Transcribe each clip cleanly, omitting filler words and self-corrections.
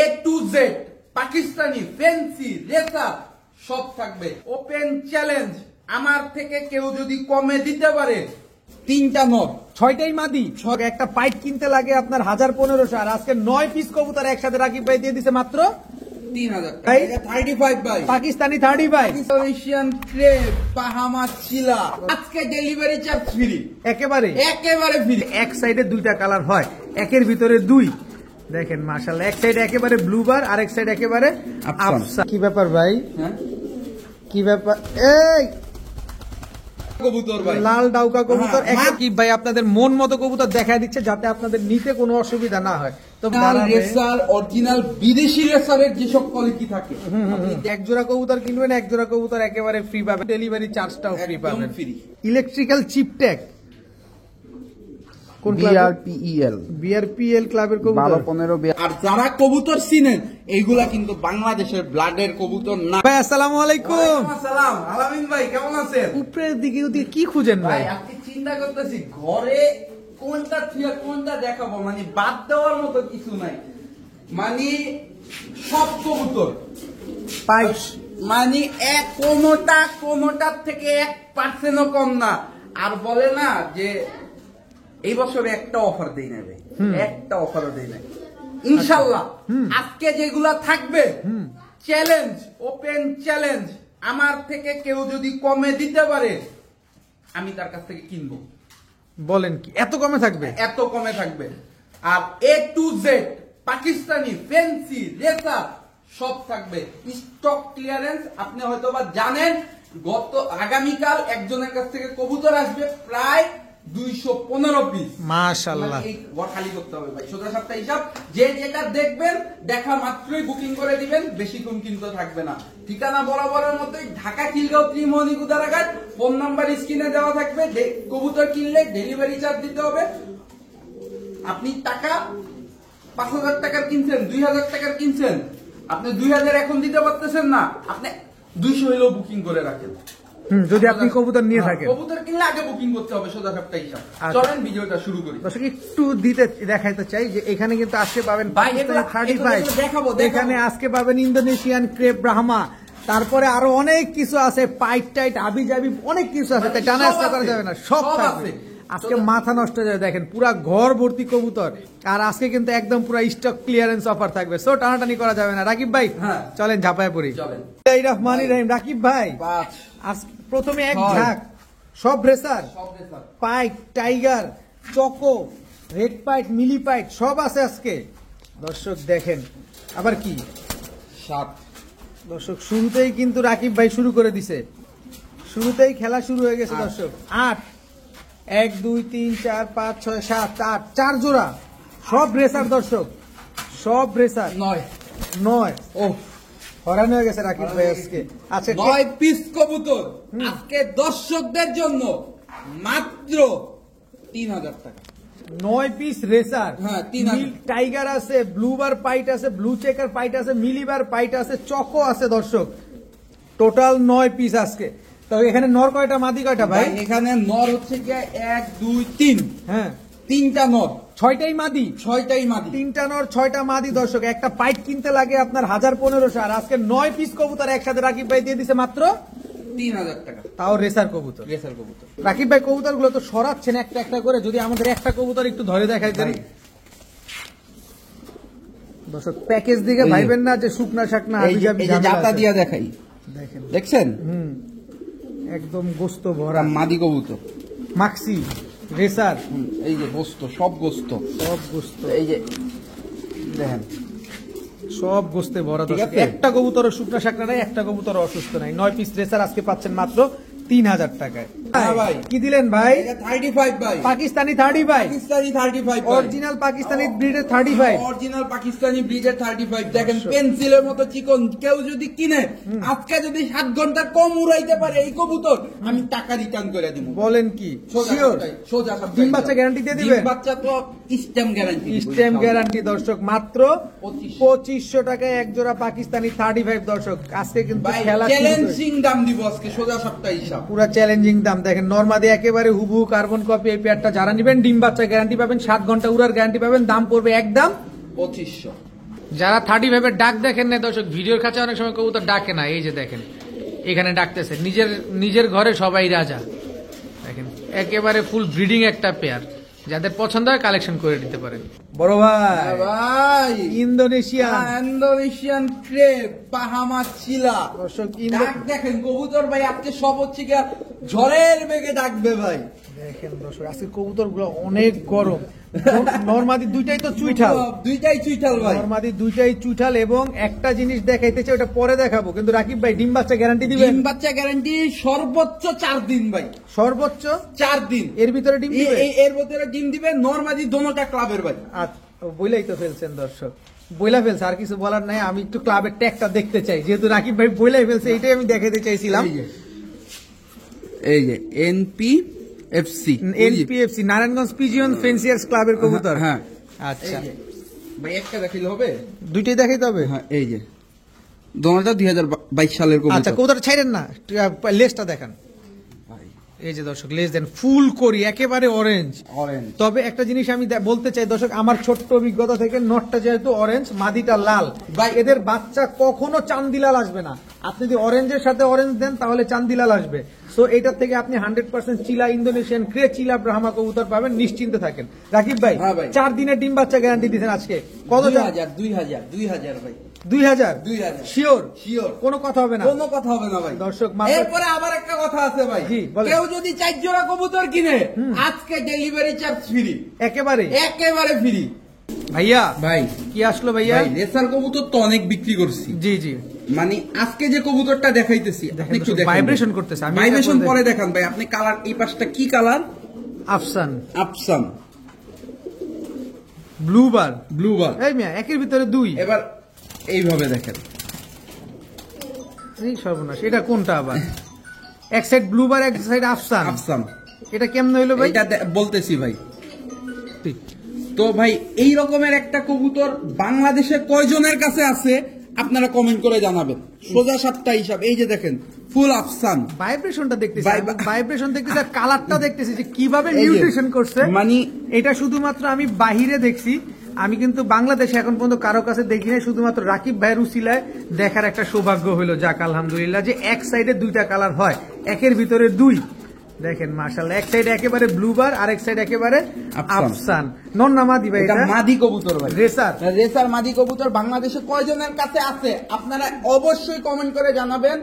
A to Z Pakistani fancy racer সব থাকবে। Open challenge, আমার থেকে কেউ যদি কমে দিতে পারে, 3টা নর 6টাই মাদি, একটা পাইট কিনতে লাগে আপনার 1500, আর আজকে 9 পিস কবুতর একসাথে রাকিব ভাই দিয়ে দিছে মাত্র 3000 টাকা। 35 ভাই, পাকিস্তানি 35, ইন্দোনেশিয়ান ক্রেপ, বাহামা চিলা। আজকে ডেলিভারি চার্জ ফ্রি, একেবারে ফ্রি। এক সাইডে 2টা কালার হয়, একের ভিতরে 2। দেখেন মাশাআল্লাহ, এক সাইডে একেবারে ব্লু বার, আরেক সাইড একেবারে আফসা। কি ব্যাপার ভাই? হ্যাঁ কি ব্যাপার? এই কবুতর ভাই, লাল ডাউকা কবুতর। কি ভাই আপনাদের মন মতো কবুতর দেখায় দিচ্ছে যাতে আপনাদের নিতে কোনো অসুবিধা না হয়। তো রেসার অরিজিনাল বিদেশি রেসারের যেসব কোয়ালিটি থাকে, এক জোড়া কবুতর কিনবেন, এক জোড়া কবুতর একেবারে ফ্রি পাবেন, ডেলিভারি চার্জটাও ফ্রি পাবেন। ইলেকট্রিক্যাল চিপ ট্যাগ কোন বিআরপিএল ক্লাবের কবুতর 12-15। আর যারা কবুতর চিনেন, এইগুলা কিন্তু বাংলাদেশের ব্লাডের কবুতর না। ভাই আসসালামু আলাইকুম। আসসালাম আলামিন ভাই, কেমন আছেন? উপরের দিকে কি খুঁজেন ভাই? আজকে চিন্তা করতেছি ঘরে কোনটা থেকে কোনটা দেখাবো, মানে বাদ দেওয়ার মতো কিছু নাই। মানে সব কবুতর মানে কোনোটার থেকে 1% কম না। আর বলে না যে এই বছরে একটা অফার দেই না ভাই, একটা অফারও দেই না ইনশাল্লাহ। আজকে যেগুলা থাকবে চ্যালেঞ্জ, ওপেন চ্যালেঞ্জ, আমার থেকে কেউ যদি কমে দিতে পারে, আমি তার কাছ থেকে কিনবো। বলেন কি এত কমে থাকবে? এত কমে থাকবে। আর A to Z Pakistani fancy racer সব থাকবে। স্টক ক্লিয়ারেন্স, আপনি হয়তোবা জানেন, আগামীকাল একজনের কাছ থেকে কবুতর আসবে প্রায় 215 পিস। মাশাআল্লাহ, খালি করতে হবে ভাই, সোজা সাপটা হিসাব। যে যেটা দেখবেন, দেখা মাত্রই বুকিং করে দিবেন, বেশিক্ষণ কিন্তু থাকবে না। ঠিকানা বরাবরের মতোই, ঢাকা খিলগাঁও ত্রিমোহনী গুদারাঘাট। ফোন নাম্বার স্ক্রিনে দেওয়া থাকবে। কবুতর কিনলে ডেলিভারি চার্জ দিতে হবে। আপনি টাকা 5000 টাকার কিনছেন, 2000 টাকার কিনছেন, আপনি 2000 এখন দিতে পারতেছেন না, আপনি 200 হলেও বুকিং করে রাখেন। যদি আপনি কবুতর নিয়ে থাকেন, কবুতর কিনলে আগে বুকিং করতে হবে, সোজা সাপটা হিসাব। চলেন ভিডিওটা শুরু করি। দর্শক একটু দেখাইতে চাই যে এখানে কিন্তু আজকে পাবেন 35, এখানে আজকে পাবেন ইন্দোনেশিয়ান ক্রেপ ব্রাহ্মা, তারপরে আরো অনেক কিছু আছে, পাইট টাইট আবি জাবি অনেক কিছু আছে, তাই টানা আসতে করা যাবে না, সব থাকবে। আজকে মাথা নষ্ট হয়ে যাবে, দেখেন পুরা ঘর ভর্তি কবুতর। আর আজকে কিন্তু একদম পুরা স্টক ক্লিয়ারেন্স অফার থাকবে, সো টানাটানি করা যাবে না। রাকিব ভাই চলেন ঝাঁপায় পড়ি। রহমানির রহিম। রাকিব ভাই আজ প্রথমে এক ঝাঁক সব racer, pied, tiger, choco, red pied, মিলি পাইট সব আছে আজকে। দর্শক দেখেন আবার কি 7। দর্শক শুরুতেই কিন্তু রাকিব ভাই শুরু করে দিছে, শুরুতেই খেলা শুরু হয়ে গেছে। দর্শক 8, 1 2 3 4 5 6 7 8, 4 জোড়া সব রেসার। দর্শক সব রেসার। 9 ও হরান হয়ে গেছে রাকিব ভাই আজকে। আচ্ছা 9 পিস কবুতর আজকে দর্শকদের জন্য মাত্র 3000 টাকা। 9 পিস রেসার। হ্যাঁ, 3000। টাইগার আছে, ব্লু বার পাইট আছে, ব্লু চেকার পাইট আছে, মিলি বার পাইট আছে, চকো আছে। দর্শক টোটাল 9 পিস আজকে। তো এখানে নর কয়টা, মাদি কয়টা ভাই? এখানে নর হচ্ছে কি 1 2 3। হ্যাঁ, 3টা নর, 6টাই মাদি। 6টাই মাদি। 3টা নর 6টা মাদি। দর্শক একটা পাইট কিনতে লাগে আপনার 1500, আর আজকে 9 পিস কবুতর একসাথে রাকিব ভাই দিয়ে দিছে মাত্র 3000 টাকা। তাও রেসার কবুতর। রেসার কবুতর। রাকিব ভাই কবুতর গুলো তো সরাচ্ছেন একটা একটা করে, যদি আমাদের একটা কবুতর একটু ধরে দেখাই দেন। দর্শক প্যাকেজ দিকে ভাইবেন না যে শুকনা শাকনা হাবিজাবি জাতা দিয়া দেখাই, দেখেন দেখছেন একদম গোস্ত ভরা মাদি কবুতর, মাক্সি রেসার। এই যে গোস্ত, সব গোস্ত, সব গোস্ত, এই যে দেখেন সব গোস্তে ভরা। একটা কবুতর শুকনা শাকনা নাই, একটা কবুতর অসুস্থ নাই। 9 পিস রেসার আজকে পাচ্ছেন মাত্র 3000 টাকায়। ভাই কি দিলেন ভাই? 35 ভাই, পাকিস্তানি 35, পাকিস্তানি 35, অরিজিনাল পাকিস্তানি ব্রিডের 35, অরিজিনাল পাকিস্তানি ব্রিডের 35। দেখেন পেন্সিলের মতো চিকন। কেউ যদি কিনে আজকে যদি 7 ঘন্টা কম উড়াইতে পারে এই কবুতর, আমি টাকা রিটার্ন করে দিব। বলেন কি শিওর? সোজা ডিম বাচ্চা গ্যারান্টি দিয়ে দিবেন? ডিম বাচ্চা তো স্ট্যাম্প গ্যারান্টি, স্ট্যাম্প গ্যারান্টি। দর্শক মাত্র 2500 টাকায় এক জোড়া পাকিস্তানি 35। দর্শক আজকে কিন্তু খেলা চ্যালেঞ্জিং দাম দিব আজকে, সোজা সপ্তাহ হিসাব পুরো চ্যালেঞ্জিং দাম। দেখেন নরমাদি একেবারে হুবহু কার্বন কপি। এই পেয়ারটা যারা নেবেন ডিম বাচ্চা গ্যারান্টি পাবেন, 7 ঘন্টা উড়ার গ্যারান্টি পাবেন। দাম পড়বে একদম 2500। যারা 35 এর ডাক দেখেন না দর্শক, ভিডিওর কাছে অনেক সময় কবুতর ডাকে না, এই যে দেখেন এখানে ডাকতেছে, নিজের ঘরে সবাই রাজা। দেখেন একেবারে ফুল ব্রিডিং একটা পেয়ার, যাদের পছন্দ হয় কালেকশন করে নিতে পারেন। বড় ভাই, ভাই ইন্দোনেশিয়ান ক্রেপ বাহামা চিলা দর্শক, ডাক দেখেন কবুতর ভাই, আজকে সব হচ্ছে কি ঝড়ের বেগে ডাকবে ভাই। দেখেন দর্শক, আজকে কবুতর গুলো অনেক গরম। নরমাদি দুইটাই তো চুইঠাল, দুইটাই চুইঠাল ভাই, নরমাদি দুইটাই চুইঠাল। এবং একটা জিনিস দেখাইতেছে, ওটা পরে দেখাবো, কিন্তু রাকিব ভাই ডিম বাচ্চা গ্যারান্টি দিবেন? ডিম বাচ্চা গ্যারান্টি সর্বোচ্চ 4 দিন ভাই, সর্বোচ্চ 4 দিন। এর ভিতরে ডিম দিবে? এর ভিতরে ডিম দিবে। নরমাদি দোনোটা ক্লাবের ভাই। বইলাই তো ফেলছেন দর্শক, বইলা ফেলছে, আর কিছু বলার নাই। আমি একটু ক্লাবের ট্যাগটা দেখতে চাই, যেহেতু রাকিব ভাই বইলাই ফেলছে, এটাই আমি দেখাতে চাইছিলাম। এই যে এনপিএফসি নারায়ণগঞ্জ পিজিয়ন ফেন্সিয়ার্স ক্লাবের কবুতর। হ্যাঁ আচ্ছা ভাই, একটা দেখাইলে হবে? দুইটাই দেখাইতে হবে? হ্যাঁ, এই যে দোনোটা 2022 সালের কবুতর। আচ্ছা, কবুতর ছাইরেন না, লেজটা দেখান। এই যে দর্শক, লেজ দেন ফুল করি, একেবারে অরেঞ্জ। তবে একটা জিনিস আমি বলতে চাই দর্শক, আমার ছোট্ট অভিজ্ঞতা থেকে, নটটা যেহেতু অরেঞ্জ, মাদিটা লাল, এদের বাচ্চা কখনো চান্দিলাল আসবে না। আপনি যদি অরেঞ্জের সাথে অরেঞ্জ দেন তাহলে চান্দিলাল আসবে। সো এটার থেকে আপনি 100% চিলা ইন্দোনেশিয়ান ক্রে চিলা ব্রাহ্মা কবুতর পাবেন, নিশ্চিন্তে থাকেন। রাকিব ভাই 4 দিনের ডিম বাচ্চা গ্যারান্টি দিচ্ছেন আজকে। কত? 2000 ভাই। 2000 শিওর? শিওর, কোনো কথা হবে না, কোনো কথা হবে না ভাই। দর্শক, এরপরে আবার একটা কথা আছে ভাই, কেউ যদি 4 জোড়া কবুতর কিনে, আজকে ডেলিভারি চার্জ ফ্রি, একেবারে ফ্রি। ভাইয়া ভাই কি আসলো ভাইয়া? রেসার কবুতর তো অনেক বিক্রি করছি। জি জি, মানে আজকে যে কবুতরটা দেখাইতেছি, আপনি একটু দেখেন, ভাইব্রেশন করতেছে। ভাইব্রেশন পরে দেখান ভাই। আপনি কালার, এই পাশটা কি কালার? আফসান ব্লুবার। এই মিয়া, একের ভিতরে 2। এবার এইভাবে দেখেন, এই সর্বনাশ, এটা কোনটা আবার? এক সাইড ব্লুবার, এক সাইড আফসান। এটা কেমন হইলো ভাই? এটা বলতেছি ভাই। তো ভাই, এই রকমের একটা কবুতর বাংলাদেশে কয়জনের কাছে আছে আপনারা কমেন্ট করে জানাবেন। সোজা 7টা হিসাব। এই যে দেখেন, ফুল আফসান। ভাইব্রেশনটা দেখতেছি, ভাইব্রেশন দেখতেছি, আর কালারটা দেখতেছি যে কিভাবে মিউটেশন করছে। মানে এটা শুধুমাত্র আমি বাহিরে দেখছি, আমি কিন্তু বাংলাদেশে এখন পর্যন্ত কারো কাছে দেখি নাই। শুধুমাত্র রাকিব ভাইয়ের উসিলায় দেখার একটা সৌভাগ্য হইলো, যাক আলহামদুলিল্লাহ, যে এক সাইডে 2টা কালার হয়, একের ভিতরে 2। দেখেন মাশাআল্লাহ, এক সাইড একেবারে ব্লুবার, আরেক সাইড একেবারে আফসান। নন না মাদি ভাই? এটা মাদি কবুতর ভাই, রেসার মাদি কবুতর। বাংলাদেশে কয়জনের কাছে আছে আপনারা অবশ্যই কমেন্ট করে জানাবেন।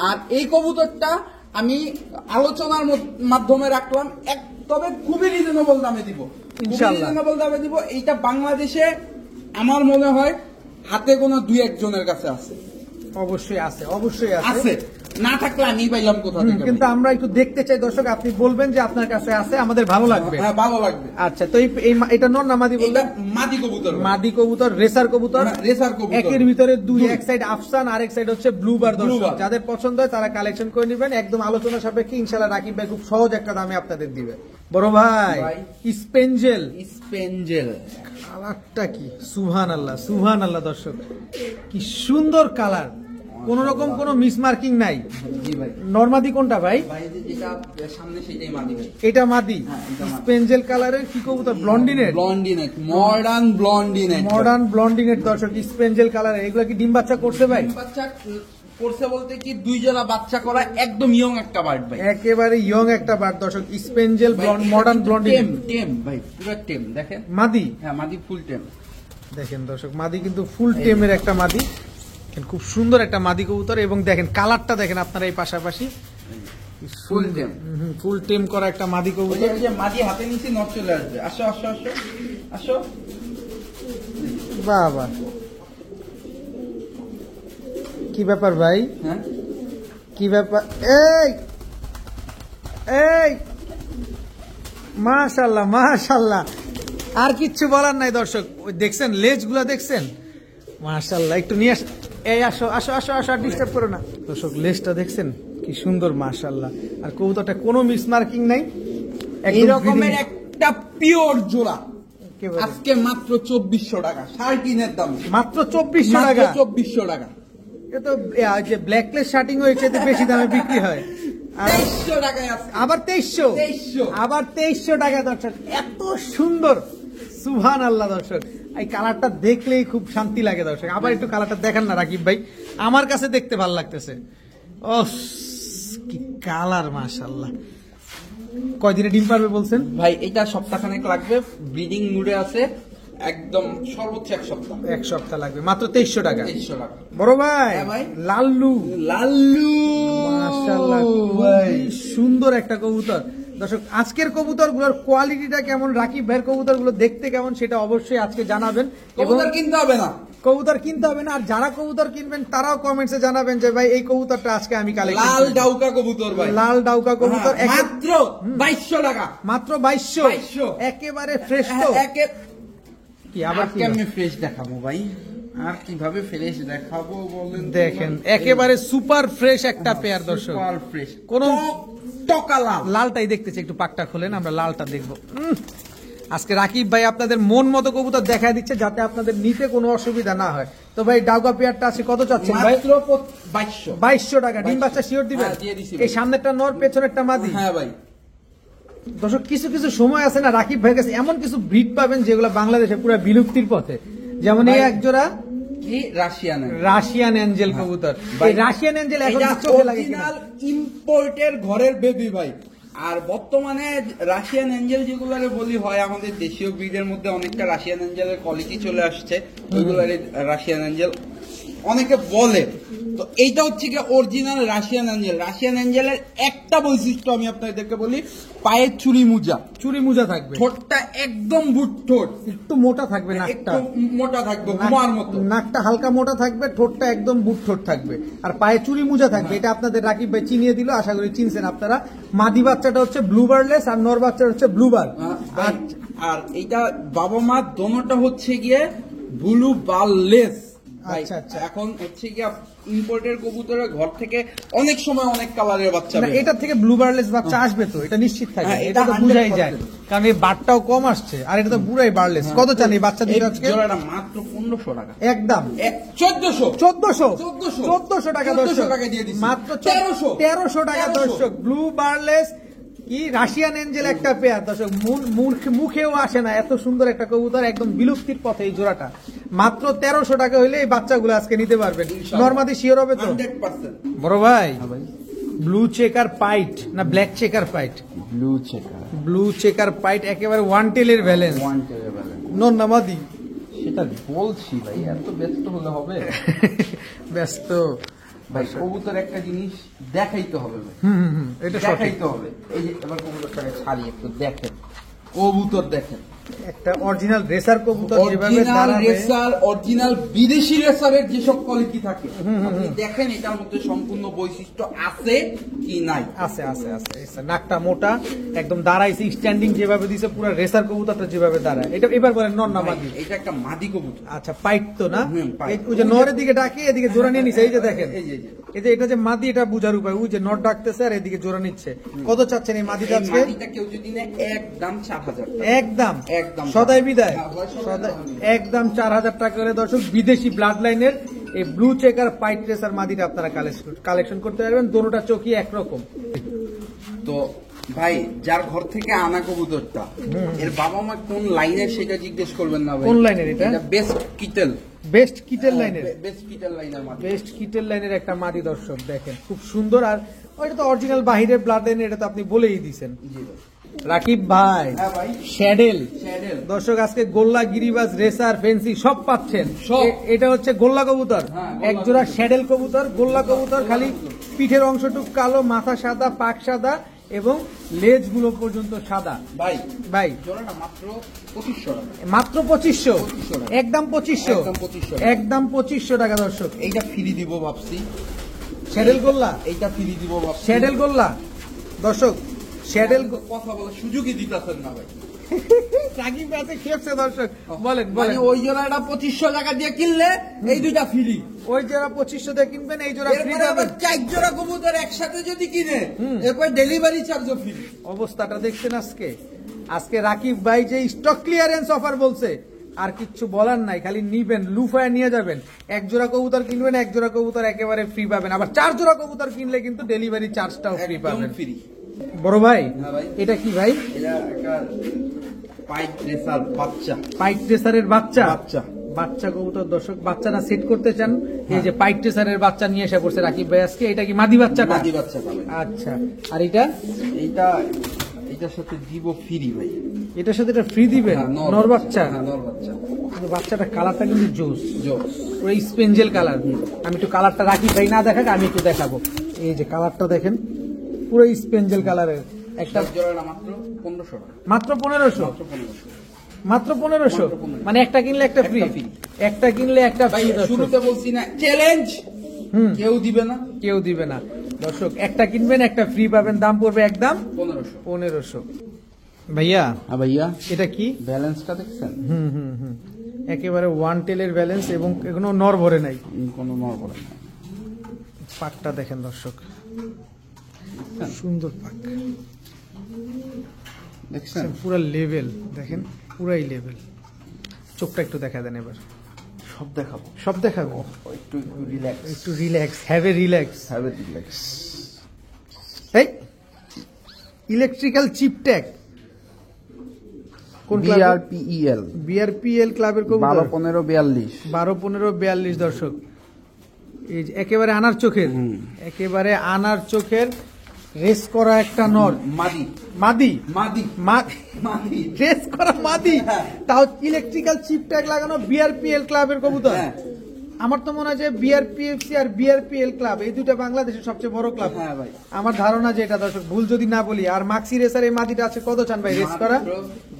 আর এই কবুতরটা আমি আলোচনার মাধ্যমে রাখলাম, তবে খুবই রিজনেবল দামে দিব, ইনশাআল্লাহ রিজনেবল দামে দিব। এইটা বাংলাদেশে আমার মনে হয় হাতে গোনা 2-1 জনের কাছে আছে। অবশ্যই আছে, না থাকলে আমি পাইলাম কোথা থেকে। কিন্তু আমরা একটু দেখতে চাই দর্শক, আপনি বলবেন যে আপনার কাছে আছে, আমাদের ভালো লাগবে। হ্যাঁ, ভালো লাগবে। আচ্ছা, তো এটা নর না মাদি? এটা মাদি কবুতর, রেসার কবুতর। একের ভিতরে 2, এক সাইড আফসান, আরেক সাইড হচ্ছে ব্লুবার। দর্শক, যাদের পছন্দ হয় তারা কালেকশন করে নেবেন, একদম আলোচনা সাপেক্ষে। ইনশাআল্লাহ রাকিব ভাই খুব সহজ একটা দামে আপনাদের দিবে। বড় ভাই, স্পেঞ্জেল কালারটা কি সুবহানাল্লাহ দর্শক, কি সুন্দর কালার, কোন রকম কোন মিসমার্কিং নাই। নরমাদি কোনটা ভাই? এটা মাদি। স্পেঞ্জেল কালারের কি কবুতর? ব্লন্ডিনেট, মডার্ন ব্লন্ডিনেট দর্শক, স্পেঞ্জেল কালারের। এগুলো কি ডিম বাচ্চা করছে ভাই? করছে বলতে কি 2 জোড়া বাচ্চা করা, একদম ইয়ং একটা বার্ড ভাই, একেবারে ইয়ং একটা বার্ড দর্শক। স্পেঞ্জেল মডার্ন ব্লন্ডিনেট, টেম ভাই, পুরো টেম। দেখেন মাদি, হ্যাঁ মাদি, ফুল টেম। দেখেন দর্শক, মাদি কিন্তু ফুল টেমের একটা মাদি, খুব সুন্দর একটা মাদি কবুতর। এবং দেখেন কালারটা দেখেন আপনারা, এই পাশাপাশি ফুল টেম করা একটা মাদি কবুতর। মাদি হাতে নিচে নট চলে আসবে। আসো। বাবা, কি ব্যাপার ভাই? হ্যাঁ, কি ব্যাপার? এই মাশাআল্লাহ, আর কিচ্ছু বলার নাই দর্শক। দেখছেন লেজগুলা, দেখছেন মাশাআল্লাহ। একটু নিয়ে আসো, ডিস্টার্ব করো না দর্শক। লেজটা দেখছেন কি সুন্দর মাশাআল্লাহ, আর কবুতরটা কোনো মিসমার্কিং নাই। এই রকমের একটা পিওর জোড়া আজকে মাত্র 2400 টাকা, শার্টিনের দাম মাত্র 2400 টাকা। এটা তো যে ব্ল্যাকলেস শার্টিং হয়েছে, বেশি দামে বিক্রি হয়। 2300 টাকায় আছে, আবার 2300 টাকা দর্শক। এত সুন্দর, সুবহানাল্লাহ দর্শক। এই কালারটা দেখলেই খুব শান্তি লাগে দর্শক। আবার একটু কালারটা দেখান না রাকিব ভাই, আমার কাছে দেখতে ভালো লাগতেছে। ও কি কালার, মাশাআল্লাহ। কয়দিনে ডিম পারবে বলছেন ভাই? এটা সপ্তাহখানেক লাগবে, ব্রিডিং মুডে আছে, একদম সর্বোচ্চ 1 সপ্তাহ। 1 সপ্তাহ লাগবে, মাত্র 2300 টাকা। 2300 টাকা। বড় ভাই, হ্যাঁ ভাই। লাল্লু, লাল্লু মাশাআল্লাহ, ভাই সুন্দর একটা কবুতর। দর্শক আজকের কবুতর গুলোর কোয়ালিটিটা কেমন, রাকিব ভাইয়ের কবুতর গুলো দেখতে কেমন, সেটা অবশ্যই আজকে জানাবেন। এবং কবুতর কিনতে হবে না, কবুতর কিনতে হবে না, আর যারা কবুতর কিনবেন তারাও কমেন্টসে জানাবেন যে ভাই এই কবুতরটা আজকে আমি কালেকশন লাল ডাউকা কবুতর ভাই, লাল ডাউকা কবুতর হ্যাঁ, মাত্র 2200 টাকা। মাত্র 2200, একেবারে ফ্রেশ। তো কি আবার কি কেমনে ফ্রেশ দেখাবো ভাই, আর কিভাবে ফ্রেশ দেখাবো বলেন তো দেখেন, ভাই? একেবারে সুপার ফ্রেশ একটা পেয়ার দর্শক। সুপার ফ্রেশ, কোনো টকা লাল। লালটাই দেখতেছি, একটু পাকটা খোলেন, আমরা লালটা দেখবো। আজকে রাকিব ভাই আপনাদের মন মতো কবুতর দেখায় দিচ্ছে, যাতে আপনাদের নিতে কোনো অসুবিধা না হয়। তো ভাই ডাউকা পেয়ারটা আছে কত চাচ্ছেন ভাই? মাত্র 2200। 2200 টাকা। ডিম বাচ্চা শিওর দিবেন? হ্যাঁ, দিয়ে দিছি ভাই। এই সামনেরটা নর, পেছনেরটা মাদি। হ্যাঁ ভাই। দর্শক কিছু কিছু সময় আছে না রাকিব ভাইয়ের কাছে এমন কিছু ব্রিড পাবেন যেগুলো বাংলাদেশে পুরো বিলুপ্তির পথে, যেমন এই ভাই, একজোড়া কি রাশিয়ান রাশিয়ান অ্যাঞ্জেল কবুতর। ভাই, এই রাশিয়ান অ্যাঞ্জেল এখন এটা চোখে লাগে কিনা? অরিজিনাল ইম্পোর্টের ঘরের বেবি ভাই। আর বর্তমানে রাশিয়ান অ্যাঞ্জেল যেগুলোরে বলি হয়, আমাদের দেশীয় ব্রিডের মধ্যে অনেকটা রাশিয়ান অ্যাঞ্জেলের কোয়ালিটি চলে আসছে, ওইগুলোর রাশিয়ান অ্যাঞ্জেল অনেকে বলে। তো এইটা হচ্ছে কি অরিজিনাল রাশিয়ান অ্যাঞ্জেল। রাশিয়ান অ্যাঞ্জেলের একটা বৈশিষ্ট্য আমি আপনাদেরকে বলি, পায়ের চুরি মুজা, চুরি মুজা থাকবে, ঠোঁটটা একদম বুট ঠোঁট, একটু মোটা থাকবে নাকটা, একটু মোটা থাকবে হুমার মতো, নাকটা হালকা মোটা থাকবে, ঠোঁটটা একদম বুট ঠোঁট থাকবে, আর পায়ে চুরি মুজা থাকবে। এটা আপনাদের রাকিব ভাই চিনিয়ে দিল, আশা করি চিনছেন আপনারা। মাদি বাচ্চাটা হচ্ছে ব্লুবারলেস আর নর বাচ্চাটা হচ্ছে ব্লুবার। আর এইটা বাবা মা দোনোটা হচ্ছে গিয়ে ব্লু বারলেস। আচ্ছা, আচ্ছা। এখন হচ্ছে গিয়ে ইম্পোর্টের কবুতরের ঘর থেকে অনেক সময় অনেক কালারের বাচ্চা না, বের হয়। এটা থেকে ব্লুবারলেস বাচ্চা আসবে তো, এটা নিশ্চিত থাকে, হ্যাঁ, এটা এটা তো বুঝাই 100%। যায়, কারণ এই বারটাও কম আসছে, আর এটা তো বুড়াই বারলেস। কত চান এই বাচ্চা এই দুটো আজকে? জোড়াটা মাত্র 1500 টাকা। একদম 1400 1400 টাকা দর্শক, 1400 টাকা দিয়ে দিছি। মাত্র 1300 টাকা 1300 দর্শক। ব্লু বারলেস কি রাশিয়ান এঞ্জেল একটা পেয়ার দর্শক, মুখেও আসে না এত সুন্দর একটা কবুতর, একদম বিলুপ্তির পথে এই জোড়াটা। মাত্র 1300 টাকা হইলে এই বাচ্চাগুলো আজকে নিতে পারবেন। নরমাদি শিওর হবে তো 100%। বড় ভাই? ব্লু চেকার পাইট না black checker pied? Blue checker, blue checker pied, একেবারে ওয়ান টেলের ব্যালেন্স। ওয়ান টেলে ব্যালেন্স। নর না মাদি? সেটা বলছি ভাই, এত ব্যস্ত হলে হবে? ব্যস্ত ভাই কবুতর একটা জিনিস দেখাইতে হবে ভাই, এটা সঠিক। দেখাইতে হবে। এই যে এবার কবুতরটাকে ছাড়ি একটু দেখেন, কবুতর দেখেন, একটা অরিজিনাল রেসার কবুতর যেভাবে অরিজিনাল দাঁড়াবে, রেসার, অরিজিনাল বিদেশি রেসারের যেসব কোয়ালিটি থাকে, আপনি দেখেন এটার মধ্যে সম্পূর্ণ বৈশিষ্ট্য আছে কি নাই। আছে আছে আছে আছে। নাকটা মোটা, একদম দাঁড়াইছে স্ট্যান্ডিং যেভাবে দিছে, পুরো রেসার কবুতরটা যেভাবে দাঁড়ায়। এটা এবার বলেন নর না মাদি? এটা একটা মাদি কবুতর। আচ্ছা পাইট তো না? পাইট। ওই যে নরের দিকে ডাকে, এদিকে জোড়া নিয়ে নিছে, এই যে দেখেন, এই যে এই যে এটা যে মাদি, এটা বুঝার উপায়। ওই যে নর ডাকতেছে আর এদিকে জোড়া নিচ্ছে। কত চাচ্ছেন এই মাদিটা এই আজকে? মাদিটা কেউ যদি নেয় একদম 4000 টাকা। একদম একদম সদাই বিদায়, হ্যাঁ, ভাই, সদাই একদম 4000 টাকা করে দর্শক। বিদেশি ব্লাড লাইনের এই ব্লু চেকার পাইট রেসার মাদিটা আপনারা কালেকশন করতে পারবেন। দোনোটা চোখই একরকম। তো ভাই যার ঘর থেকে আনা কবুতরটা, এর বাবা মা কোন লাইনের সেটা জিজ্ঞেস করবেন না ভাই। কোন লাইনের এটা? বেস্ট কিটেল, বেস্ট কিটেল লাইনের, বেস্ট কিটেল লাইনের মাদি। বেস্ট কিটেল লাইনের একটা মাদি দর্শক দেখেন, খুব সুন্দর। আর ওইটা তো অরিজিনাল বাহিরের ব্লাড লাইনের, এটা তো আপনি বলেই দিয়েছেন। জি ভাই। রাকিব ভাই, হ্যাঁ ভাই। শ্যাডেল শ্যাডেল। দর্শক আজকে গোল্লা, গিরিবাজ, রেসার, ফেন্সি সব পাচ্ছেন। সব। এটা হচ্ছে গোল্লা কবুতর, হ্যাঁ, গোল্লা একজোড়া শ্যাডেল কবুতর, গোল্লা কবুতর। খালি পিঠের অংশটুক কালো, মাথা সাদা, পাক সাদা এবং লেজ গুলো পর্যন্ত সাদা। ভাই ভাই জোড়াটা মাত্র 2500 টাকা। মাত্র 2500, 2500 টাকা। একদম 2500, একদম 2500 একদম 2500 টাকা দর্শক। এইটা ফ্রি দিব ভাবছি, শ্যাডেল গোল্লা, এইটা ফ্রি দিব ভাবছি। শ্যাডেল গোল্লা দর্শক, শ্যাডেল কথা বলার সুযোগই দিতেছেন না ভাই। রাকিব আছে খেপছে দর্শক। বলেন মানে বলেন, ওই জোড়াটা 2500 টাকা দিয়ে কিনলে এই দুইটা ফ্রি। ওই জোড়া 2500 দিয়ে কিনবেন, এই জোড়া ফ্রি এরপরে আবার পাবেন। 4 জোড়া কবুতর একসাথে যদি কিনে, এরপর ডেলিভারি চার্জও ফ্রি। অবস্থাটা দেখছেন আজকে। আজকে রাকিব ভাই যে স্টক ক্লিয়ারেন্স অফার বলছে, আর কিচ্ছু বলার নাই, খালি নিবেন, লুফায় নিয়ে যাবেন। এক জোড়া কবুতর কিনবেন, এক জোড়া কবুতর একেবারে ফ্রি পাবেন। আবার 4 জোড়া কবুতর কিনলে কিন্তু ডেলিভারি চার্জটাও ফ্রি একদম পাবেন। ফ্রি। বড় ভাই, হ্যাঁ ভাই। এটা কি ভাই? এটা একটা পাইট রেসার বাচ্চা, পাইট রেসারের বাচ্চা, বাচ্চা বাচ্চা কবুতর দর্শক, বাচ্চারা সেট করতে চান, এই যে পাইট রেসারের বাচ্চা নিয়ে এসে পড়ছে রাকিব ভাই আজকে। এটা কি মাদি বাচ্চাটা? মাদি বাচ্চা পাবেন। আচ্ছা, আর এটা এটার সাথে দিব ফ্রি ভাই, এটার সাথে এটা ফ্রি দিবেন? হ্যাঁ, নর বাচ্চা? হ্যাঁ, নর বাচ্চা। কিন্তু বাচ্চাটা কালারটা কিন্তু জোস, জোস। পুরো স্পেঞ্জেল কালার। আমি একটু কালারটা রাখি ভাই না দেখাক, আমি একটু দেখাবো। এই যে কালারটা দেখেন, পুরো স্পেঞ্জেল কালারের একটা জোড়াটা মাত্র 1500 টাকা। মাত্র 1500? মাত্র 1500। মাত্র 1500? মানে একটা কিনলে একটা ফ্রি? একটা free। একটা কিনলে একটা ভাই ফ্রি। শুরুতে বলছি না চ্যালেঞ্জ, কেউ দিবে না, কেউ দিবে না দর্শক। একটা কিনবেন একটা ফ্রি পাবেন, দাম পড়বে একদম 1500। 1500। ভাইয়া হ্যাঁ ভাইয়া, এটা কি? ব্যালেন্সটা দেখছেন? একেবারে ওয়ান টেলের ব্যালেন্স এবং এখনো নর ভরে নাই, কোনো নড় পড়ে না। পাকটা দেখেন দর্শক, সুন্দর পাক দেখছেন? পুরা লেভেল দেখেন, পুরাই লেভেল। চোখটা একটু দেখা দেন এবার। সব দেখাবো, সব দেখাবো? একটু রিল্যাক্স, একটু relax, have a relax. Have a relax. এই ইলেকট্রিক্যাল চিপ ট্যাগ কোন বিআরপিএল, বিআরপিএল ক্লাবের কবুতর 12-15-42। 12-15-42 দর্শক। এই যে একেবারে আনার চোখের, একেবারে আনার চোখের রেস করা একটা নর, মাদি মাদি মাদি মাদি রেস করা মাদি, তাও ইলেকট্রিক্যাল চিপ ট্যাগ লাগানো বিআরপিএল ক্লাবের কবুতর। হ্যাঁ। আমার তো মনে হয় যে বিআরপিএফসি আর বিআরপিএল ক্লাব এই দুটো বাংলাদেশের সবচেয়ে বড় ক্লাব। হ্যাঁ ভাই, আমার ধারণা যে এটা দর্শক, ভুল যদি না বলি। আর মাক্সি রেসার এই মাদিটা আছে কত চান ভাই রেস করা?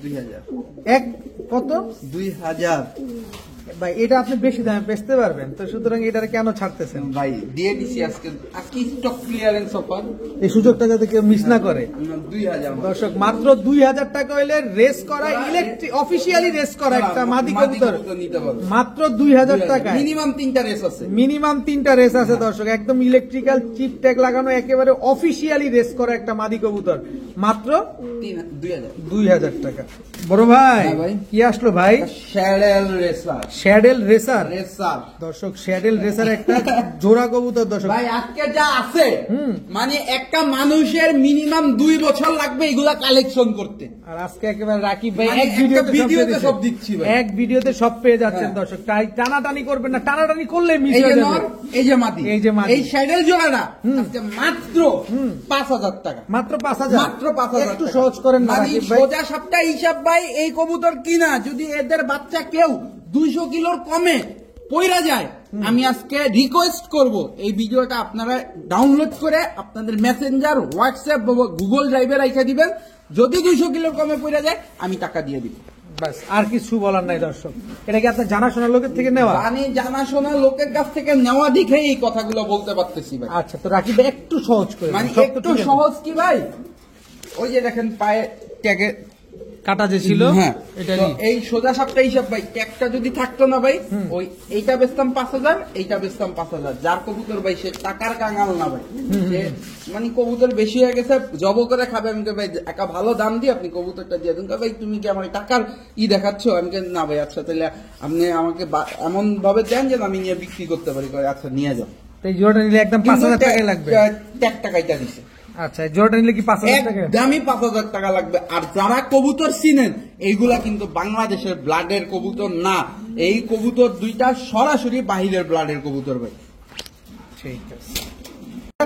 2000। এক কত? 2000 ভাই এটা আপনি বেশি দামে বেচতে পারবেন তো, সুতরাং এটা কেন ছাড়তেছেন ভাই? দিয়ে দিছি আজকে স্টক ক্লিয়ারেন্স অফার, এই সুযোগটা যাতে কেউ মিস না করে। 2000 দর্শক মাত্র 2000 টাকা হইলে রেস করা ইলেকট্রিক অফিসিয়ালি রেস করা একটা মাদি কবুতর নিতে পারবে মাত্র 2000 টাকা। মিনিমাম 3টা রেস আছে, মিনিমাম 3টা রেস আছে দর্শক, একদম ইলেকট্রিক্যাল চিপ ট্যাগ লাগানো, একেবারে অফিসিয়ালি রেস করা একটা মাদি কবুতর মাত্র 2000 টাকা। বড় ভাই হ্যাঁ ভাই। কি আসলো ভাই? শ্যাডেল রেসার, শ্যাডেল রেসার রেসার দর্শক, শ্যাডেল রেসার একটা জোড়া কবুতর দর্শক। ভাই আজকে যা আছে, মানে একটা মানুষের মিনিমাম 2 বছর লাগবে এগুলা কালেকশন করতে। আর আজকে একেবারে রাকিব ভাই মানে এক একটা ভিডিওতে সব দিচ্ছি ভাই। এক ভিডিওতে সব পেয়ে যাচ্ছেন হ্যাঁ। দর্শক। তাই টানাটানি করবেন না, টানাটানি করলে মিস এই যে হয়ে নর, যাবে। এই যে মাদি, এই যে মাদি। এই শ্যাডেল জোড়াটা আজকে মাত্র 5000 টাকা, মাত্র 5000, মাত্র 5000 একটু সহজ করেন না মানে রাকিব ভাই। সোজা সপ্তাহ হিসাব ভাই। এই কবুতর কিনা যদি এদের বাচ্চা কেউ 200 কিলোর কমে পয়রা যায়, আমি আজকে রিকোয়েস্ট করব এই ভিডিওটা আপনারা ডাউনলোড করে আপনাদের মেসেঞ্জার, হোয়াটসঅ্যাপ, গুগল ড্রাইভে রেখে দিবেন। যদি 200 কিলোর কমে পয়রা যায় আমি টাকা দিয়ে দিব। বাস, আর কিছু বলার নাই দর্শক। এটা কি আপনার জানাশোনা লোকের থেকে নেওয়া? জানি জানাশোনা লোকের কাছ থেকে নেওয়া দেখে এই কথাগুলো বলতে পারতেছি ভাই। আচ্ছা, তো রাকিব ভাই একটু সহজ করে মানে সব তো একটু ঠিক আছে। সহজ কি ভাই, ওই যে দেখেন পায়ে ট্যাগে কাটা যে ছিল, হ্যাঁ, এটা তো নিয়ে। এই সোজা সাপটা হিসাব ভাই, ট্যাগটা যদি থাকতো না ভাই, ওই এইটা বেচতাম 5000, এইটা বেচতাম 5000। যার কবুতর ভাই সে টাকার কাঙাল না ভাই, যে মানে কবুতর বেশি হয়ে গেছে জব করে খাবে, আমি ভাই একটা ভালো দাম দিয়ে আপনি কবুতরটা দিয়ে দিন। ভাই তুমি কি আমার টাকার টাকাচ্ছ? আমি না ভাই, আচ্ছা তাহলে আপনি আমাকে এমন ভাবে দেন যে আমি নিয়ে বিক্রি করতে পারি। আচ্ছা নিয়ে যাও। তো এই জোড়াটা নিলে একদম 5000 টাকাই লাগবে। ট্যাগ টাকাইটা দিছে, আচ্ছা, এই জোড়াটা নিলে কি 5000 টাকা? একদমই 5000 টাকা লাগবে। আর যারা কবুতর চিনেন, এইগুলা কিন্তু বাংলাদেশের ব্লাডের কবুতর না। এই কবুতর দুইটা সরাসরি বাহিরের ব্লাডের কবুতর ভাই। ঠিক আছে,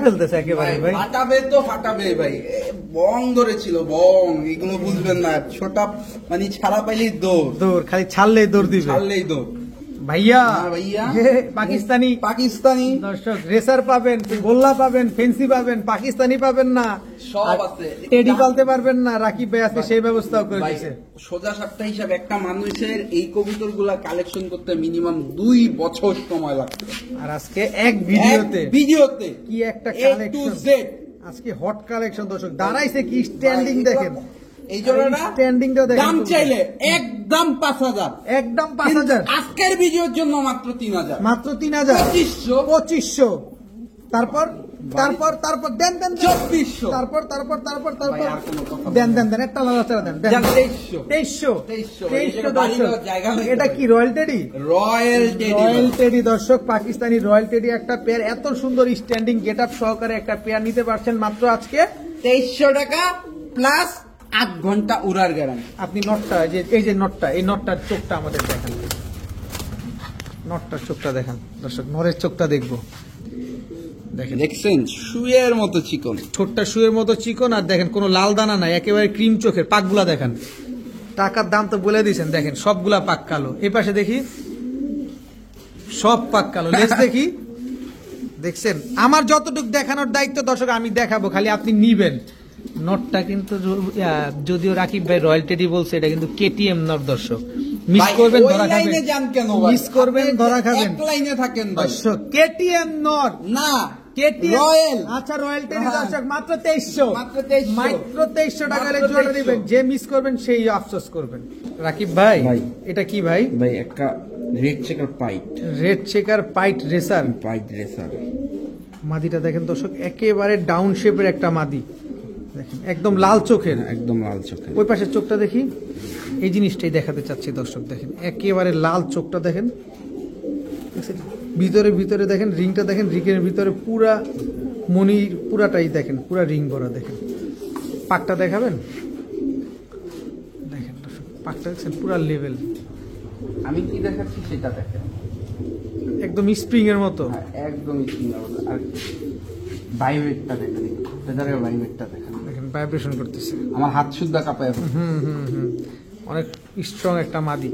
ফেলতেছে একেবারে ভাই। ফাটাবে তো ফাটাবে ভাই, বং ধরেছিল বং, এগুলো বুঝবেন না। ছোটা মানে ছাড়া পাইলেই দৌড়, দৌড়, খালি ছাড়লেই দৌড় দিবে ছাড়লেই দৌড় ভাইয়া। হ্যাঁ ভাইয়া, পাকিস্তানি পাকিস্তানি দর্শক, রেসার পাবেন, গোল্লা পাবেন, ফেন্সি পাবেন, পাকিস্তানি পাবেন না, সব আছে। টেডি পালতে পারবেন না। রাকিব ভাই আজকে সেই ব্যবস্থাও করে ভাই, দিয়েছে। সোজা সাপটা হিসাবে একটা মানুষের এই কবুতর গুলা কালেকশন করতে মিনিমাম 2 বছর সময় লাগবে। আর আজকে এক ভিডিওতে ভিডিওতে কি একটা A to কালেকশন, Z। আজকে হট কালেকশন দর্শক। দাঁড়াইছে কি স্ট্যান্ডিং দেখেন, এই জোড়াটা স্ট্যান্ডিংটাও দেখেন। দাম চাইলে একদম 5000, একদম 5000, আজকের ভিডিওর জন্য মাত্র 3000, মাত্র 3000, 2500। তারপর তারপর তারপর দেন দেন 2400, তারপর তারপর তারপর ভাই, তারপর আর কোনো কথা দেন দেন দেন একটা লালা চালা দেন দেন। যান 2300, 2300, 2300 বাড়ি দেওয়ার জায়গা নেই। এটা কি royal teddy? Royal royal teddy teddy দর্শক, পাকিস্তানি রয়্যাল টেডি একটা পেয়ার, এত সুন্দর স্ট্যান্ডিং গেটআপ সহকারে একটা পেয়ার নিতে পারছেন মাত্র আজকে 2300 টাকা প্লাস 8 ঘন্টা উড়ার গ্যারান্টি। আপনি নটটা এই যে নটটা, এই নটটার চোখটা আমাদের দেখান, নটটার চোখটা দেখান দর্শক, নরের চোখটা দেখবো। দেখেন দেখছেন শুয়ের মতো চিকন, ঠোঁটটা শুয়ের মতো চিকন, আর দেখেন কোনো লাল দানা নাই, একেবারে ক্রিম চোখের। পাকগুলা দেখেন, টাকার দাম তো বলে দিয়েছেন, দেখেন সবগুলা পাক কালো। এই পাশে দেখি সব পাক কালো। লেজ দেখি, দেখছেন আমার যতটুকু দেখানোর দায়িত্ব দর্শক আমি দেখাবো, খালি আপনি নিবেন। নটটা কিন্তু যদিও রাকিব ভাই রয়্যাল টেডি বলছে, এটা কিন্তু কেটিএম নট দর্শক, মিস করবেন ধরা খাবেন, মিস করবেন ধরা খাবেন। এক লাইনে থাকেন দর্শক কেটিএম নট না কেটিএম রয়্যাল। আচ্ছা রয়্যাল টেডি হ্যাঁ। দর্শক মাত্র 2300, মাত্র 2300, মাত্র 2300 টাকার মাত্র জোড়া 2300 দিবেন। যে মিস করবেন সেই আফসোস করবেন। রাকিব ভাই ভাই। এটা কি ভাই? ভাই একটা red checker pied, red checker pied racer. Pied racer. মাদিটা দেখেন দর্শক, একেবারে ডাউন শেপের একটা মাদি, দেখেন একদম লাল চোখের, একদম লাল চোখের। ওই পাশের চোখটা দেখি, এই জিনিসটাই দেখাতে চাচ্ছি দর্শক, দেখেন একেবারে লাল চোখটা দেখেন, ভিতরে ভিতরে দেখেন রিংটা দেখেন, রিংয়ের ভিতরে পুরা মনির পুরাটাই দেখেন, পুরা রিং ভরা। দেখেন পাকটা দেখাবেন, দেখেন দর্শক পাকটা দেখছেন পুরা লেভেল, আমি কি দেখাচ্ছি সেটা দেখেন, একদম স্প্রিং এর মতো। হ্যাঁ, একদম সুন্দর। আর ভাইব্রেটটা দেখেন, ফেদারের ভাইব্রেটটা দেখেন, দেখেন ভাইব্রেশন করতেছে, আমার হাত সুদ্ধা কাঁপায়। অনেক স্ট্রং একটা মাদি,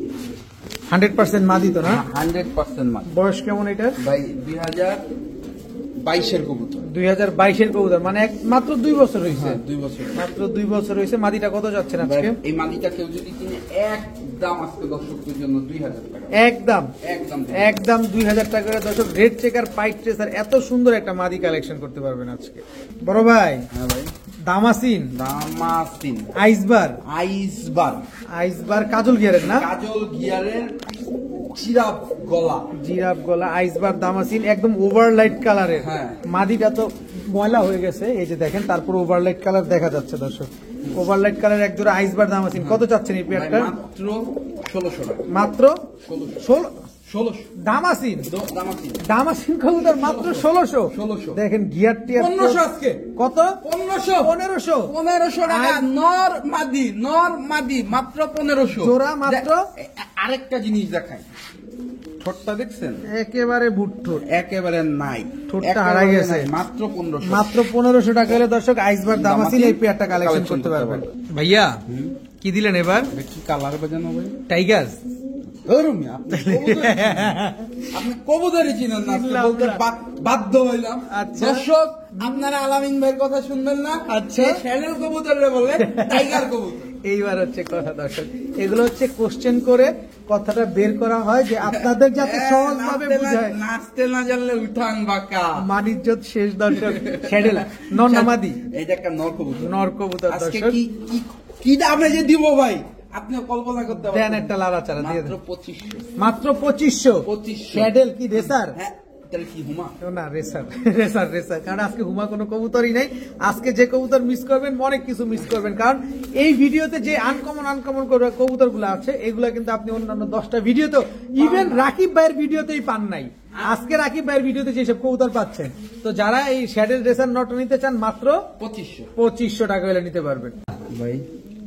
100% মাদি তো না? 100% মাল। বয়স কেমন এটার? ভাই 2022 এর কবুতর, 2022 কবুতর, মানে মাত্র 2 বছর হয়েছে। 2 বছর। মাত্র 2 বছর হয়েছে। মাদিটা কত যাচ্ছেন আজকে? এই মালিটা কেউ যদি কিনে একদম আজকে দর্শকদের জন্য 2000 টাকা, একদম একদম একদম 2000 টাকা করে দর্শক। রেড চেকার পাইট ট্রেসার, এত সুন্দর একটা মাদি কালেকশন করতে পারবেন আজকে। বড় ভাই হ্যাঁ ভাই, দামাসিন, দামাসিন, আইসবার, আইসবার, আইসবার কাজল গিয়ারের না? কাজল গিয়ারের জিরাফ গলা, জিরাফ গলা, আইসবার দামাসিন, একদম ওভারলাইট কালারের। হ্যাঁ। মাদিটা তো ময়লা হয়ে গেছে, এই যে দেখেন, তারপর ওভারলাইট কালার দেখা যাচ্ছে দর্শক। ওভারলাইট কালার এক জোড়া আইসবার দামাসিন। কত চাচ্ছেন এই পেয়ারটা? মাত্র 1600 টাকা। মাত্র 1600 দামাসিন, দামাসিন, দামাসিন কবুতর মাত্র 1600। দেখেন গিয়ার টিয়ার 1500 আজকে। কত? 1500 1500 টাকা। নর মাদি মাত্র 1500 জোড়া মাত্র। আরেকটা জিনিস দেখাই, ঠোঁটটা দেখছেন একেবারে ভুট্টো, একেবারে নাই, ঠোঁটটা একেবারে হারাই গেছে। নাই, মাত্র 1500। মাত্র 1500 টাকা হলে দর্শক আইসবার দামাসিন এই পেয়ারটা কালেকশন কালেকশন করতে করতে পারবেন। পারবেন। ভাইয়া কি দিলেন এবার? কি কালার বাজানো ভাই? টাইগার। আপনি কবুতরই চিনেন না, আজকে বলতে বাধ্য হইলাম। আচ্ছা। দর্শক আপনারা আলামিন ভাইয়ের কথা শুনবেন না। আচ্ছা। শ্যানেল কবুতরে বলে টাইগার কবুতর। এইবার হচ্ছে কথা দর্শক, এগুলো হচ্ছে কোশ্চেন করে কথাটা বের করা হয়, যে আপনাদের যাতে সহজ ভাবে বুঝায়। নাচতে না জানলে উঠান বাঁকা, মানিজ্জত শেষ দর্শক। শ্যাডেল নর না মাদি? এটা একটা নর কবুতর। নর কবুতর আজকে দর্শক। কি দামে যে দিব ভাই আপনি কল্পনা করতে দেন পারবেন। একটা লাড়াচাড়া দিয়ে দেন। মাত্র 2500। মাত্র 2500। শ্যাডেল কি রেসার? হ্যাঁ, তাহলে কি হুমা? না রেসার, রেসার রেসার, কারণ আজকে হুমা কোনো কবুতরই নাই। আজকে যে কবুতর মিস করবেন, অনেক কিছু মিস করবেন, কারণ এই ভিডিওতে যে আনকমন কবুতর গুলো আছে, এগুলা কিন্তু আপনি অন্যান্য 10টা ভিডিওতে, ইভেন রাকিব ভাইয়ের ভিডিওতেই পান নাই। আজকে রাকিব ভাইয়ের ভিডিওতে যেসব কবুতর পাচ্ছেন, তো যারা এই শ্যাডেল রেসার নট নিতে চান মাত্র 2500 টাকা হলে নিতে পারবেন। ভাই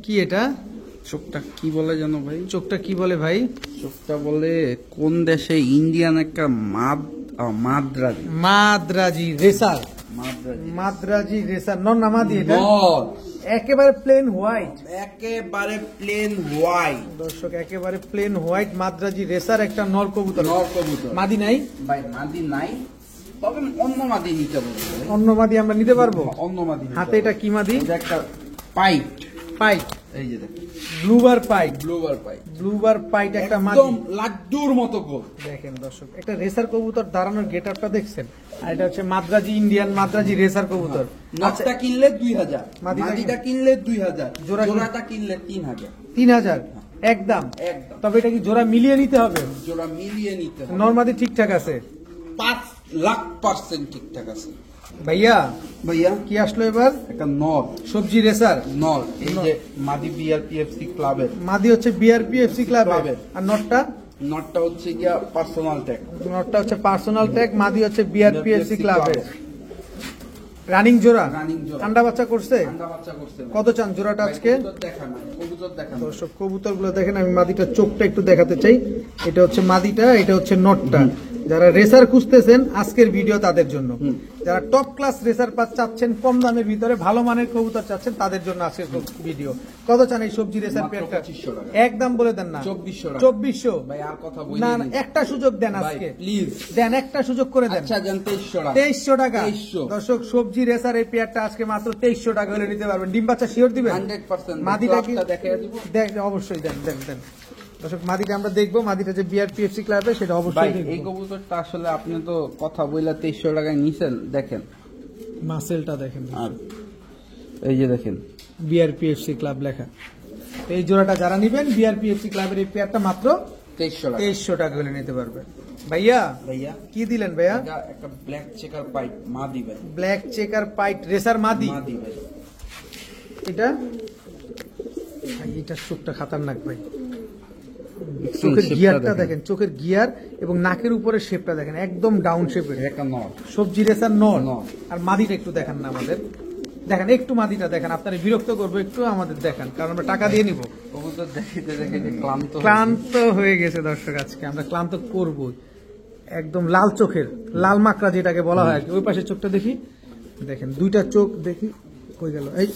কি এটা? চোখটা কি বলে জানো ভাই? চোখটা কি বলে ভাই? চোখটা বলে কোন দেশে ইন্ডিয়ান একটা মাদ্রাজি, মাদ্রাজি রেসার, মাদ্রাজি রেসার। নর না মাদি এটা? একেবারে প্লেন হোয়াইট, একেবারে প্লেন হোয়াইট দর্শক, একেবারে প্লেন হোয়াইট মাদ্রাজি রেসার একটা নর কবুতর। নর কবুতর। মাদি নাই ভাই মাদি নাই, তবে অন্য মাদি নিতে পারবো। অন্য মাদি আমরা নিতে পারবো? অন্য মাদি হাতে এটা কি মাদি? এটা একটা পাইট, পাইট, এই যে দেখেন ব্লুবার পাইট, ব্লুবার পাইট, ব্লুবার পাইট একটা মাদি। একদম লাড্ডুর মতো গোল। দেখেন দর্শক, একটা রেসার কবুতর দাঁড়ানোর গেটআপটা দেখছেন, আর এটা হচ্ছে মাদ্রাজি ইন্ডিয়ান মাদ্রাজি রেসার কবুতর। নটটা কিনলে 2000, মাদিটা মাদিটা কিনলে 2000, জোড়া জোড়াটা কিনলে 3000। 3000 একদম। একদম। তবে এটা কি জোড়া মিলিয়ে নিতে হবে? জোড়া মিলিয়ে নিতে হবে। নরমাদি ঠিকঠাক আছে? 5,00,000% ঠিকঠাক আছে। ভাইয়া ভাইয়া কি আসলো এবার? একটা নর সবজি রেসার নর, এই যে মাদি বিআরপিএফসি ক্লাবের। মাদি হচ্ছে বিআরপিএফসি ক্লাবের, ক্লাবের। আর নটটা? নটটা হচ্ছে গিয়া পার্সোনাল ট্যাগ। নটটা হচ্ছে পার্সোনাল ট্যাগ, মাদি হচ্ছে বিআরপিএফসি ক্লাবের। রানিং জোড়া, রানিং জোড়া। আন্ডা বাচ্চা করছে, আন্ডা বাচ্চা করছে। কত চান জোড়াটা আজকে? কবুতর দেখান। দর্শক কবুতর গুলো দেখেন, আমি মাদিটার চোখটা একটু দেখাতে চাই। এটা হচ্ছে মাদিটা, এটা হচ্ছে নটটা। যারা রেসার খুঁজতেছেন আজকের ভিডিও তাদের জন্য, যারা টপ ক্লাস রেসার পাস চাচ্ছেন, কম দামের ভিতরে ভালো মানের কবুতর চাচ্ছেন, তাদের জন্য আজকের ভিডিও। কত চান এই সবজি রেসার পেয়ারটা? একদম বলে দেন না, 2400। ভাই আর কথা বলি না না, একটা সুযোগ দেন আজকে, প্লিজ দেন একটা সুযোগ করে দেন। আচ্ছা জান 2300 টাকা। 2300 টাকা। 2300। দর্শক সবজি রেসার এই পেয়ারটা আজকে মাত্র 2300 টাকা হলে নিতে পারবেন। ডিম বাচ্চা শিওর দিবেন? 100%। মাদিটা কি দেখাই দিব? দেখ, অবশ্যই দেন দেন দেন। দর্শক মাদিটা আমরা দেখবো, মাদিটা যে বিআরপিএফসি ক্লাবে সেটা ভাই অবশ্যই এই দেখবো। কবুতরটা আসলে আপনি তো কথা বইলা 2300 টাকায় নিছেন, দেখেন মাসেলটা দেখেন, আর এই যে দেখেন বিআরপিএফসি ক্লাব লেখা। তো এই জোড়াটা যারা নিবেন বিআরপিএফসি ক্লাবের এই পেয়ারটা মাত্র 2300 টাকা। 2300 টাকা হলে নিতে পারবেন। ভাইয়া ভাইয়া কি দিলেন ভাইয়া? এটা একটা ব্ল্যাক চেকার পাইপ মাদি ভাই। ব্ল্যাক চেকার পাইট রেসার মাদি। মাদি ভাই। এটা ভাই, এটার চোখটা খাতারনাক ভাই। চোখের শেপটা গিয়ারটা দেখেন, চোখের গিয়ার এবং নাকের উপরে শেপটা দেখেন, একদম ডাউন শেপের। একটা নর। সবজি রেসার নর। নর। আর মাদিটা একটু দেখান না আমাদের, দেখেন একটু মাদিটা দেখেন, আপনারা বিরক্ত করবো একটু, আমাদের দেখান, কারণ আমরা টাকা দিয়ে নিব। কবুতর দেখিতে দেখিতে ক্লান্ত হয়ে ক্লান্ত হয়ে গেছে দর্শক, আজকে আমরা ক্লান্ত করবো। একদম লাল চোখের, লাল মাকড়া যেটাকে বলা হয় আর কি। ওই পাশে চোখটা দেখি, দেখেন দুইটা চোখ দেখি কই গেল, এই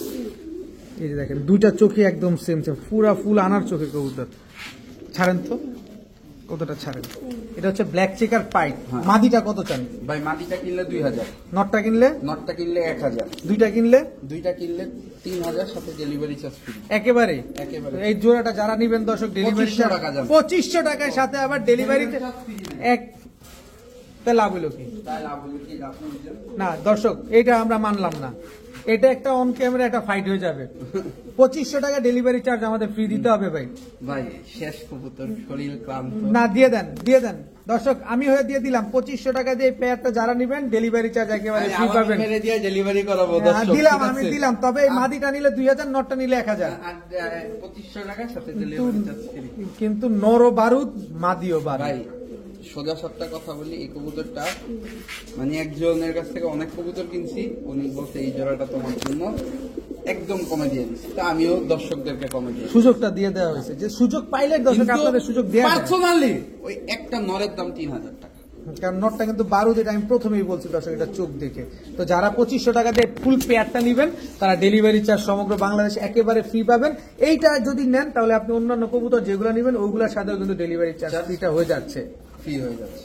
এই যে দেখেন দুইটা চোখই একদম সেম সেম, পুরা ফুল আনার চোখের কবুতর। ছাড়েন তো, কতটা ছাড়েন। এটা হচ্ছে ব্ল্যাক চেকার পাইট। মাদিটা কত চান ভাই? মাদিটা কিনলে 2000, নটটা কিনলে? নটটা কিনলে 1000, দুইটা কিনলে? দুইটা কিনলে 3000, সাথে ডেলিভারি চার্জ ফ্রি। একেবারে। একেবারে। তো এই জোড়াটা যারা নিবেন দর্শক, ডেলিভারি 2500 টাকা যাবে। 2500 টাকার সাথে আবার ডেলিভারিতে এক, তা লাভ হলো কি? তাই লাভ হলো কি আপনি বুঝলেন? না দর্শক, এটা আমরা মানলাম না। এটা একটা অন ক্যামেরা একটা ফাইট হয়ে যাবে। 2500 টাকা ডেলিভারি চার্জ আমাদের ফ্রি দিতে হবে ভাই। ভাই শেষ কবুতর, শরীর ক্লান্ত। না, দিয়ে দেন দিয়ে দেন দর্শক, আমি হয়ে দিয়ে দিলাম 2500 টাকা দিয়ে পেয়ারটা যারা নিবেন ডেলিভারি চার্জ একেবারে ফ্রি পাবেন। মেরে দিয়ে ডেলিভারি করাবো হ্যাঁ, দর্শক, দিলাম, ঠিক আমি আছে? দিলাম। তবে এই মাদিটা নিলে 2000, নটটা নিলে 1000। আর 2500 টাকা সাথে ডেলিভারি চার্জ ফ্রি। কিন্তু নরও বারুদ, মাদিও বারুদ। ভাই সোজা সাপটা কথা বলি, এই কবুতরটা মানে একজনের কাছ থেকে অনেক কবুতর কিনছি, উনি বলছে এই জোড়াটা তোমার জন্য একদম কমে দিয়ে দিচ্ছি। তা আমিও দর্শকদেরকে কমে দিয়ে সুযোগটা দিয়ে দেওয়া হয়েছে, যে সুযোগ পাইলে দর্শক আপনাদের সুযোগ দেওয়া যায়। পার্সোনালি ওই একটা নরের দাম 3000 টাকা। কারণ নটটা কিন্তু বারুদ, এটা আমি প্রথমেই বলছি দর্শক, এটা চোখ দেখে। তো যারা 2500 টাকা দিয়ে ফুল পেয়ারটা নিবেন তারা ডেলিভারি চার্জ সমগ্র বাংলাদেশে একেবারে ফ্রি পাবেন। এইটা যদি নেন তাহলে আপনি অন্যান্য কবুতর যেগুলো নিবেন ওইগুলোর সাথেও কিন্তু ডেলিভারি চার্জ ফ্রিটা হয়ে যাচ্ছে। ফ্রি হয়ে যাচ্ছে।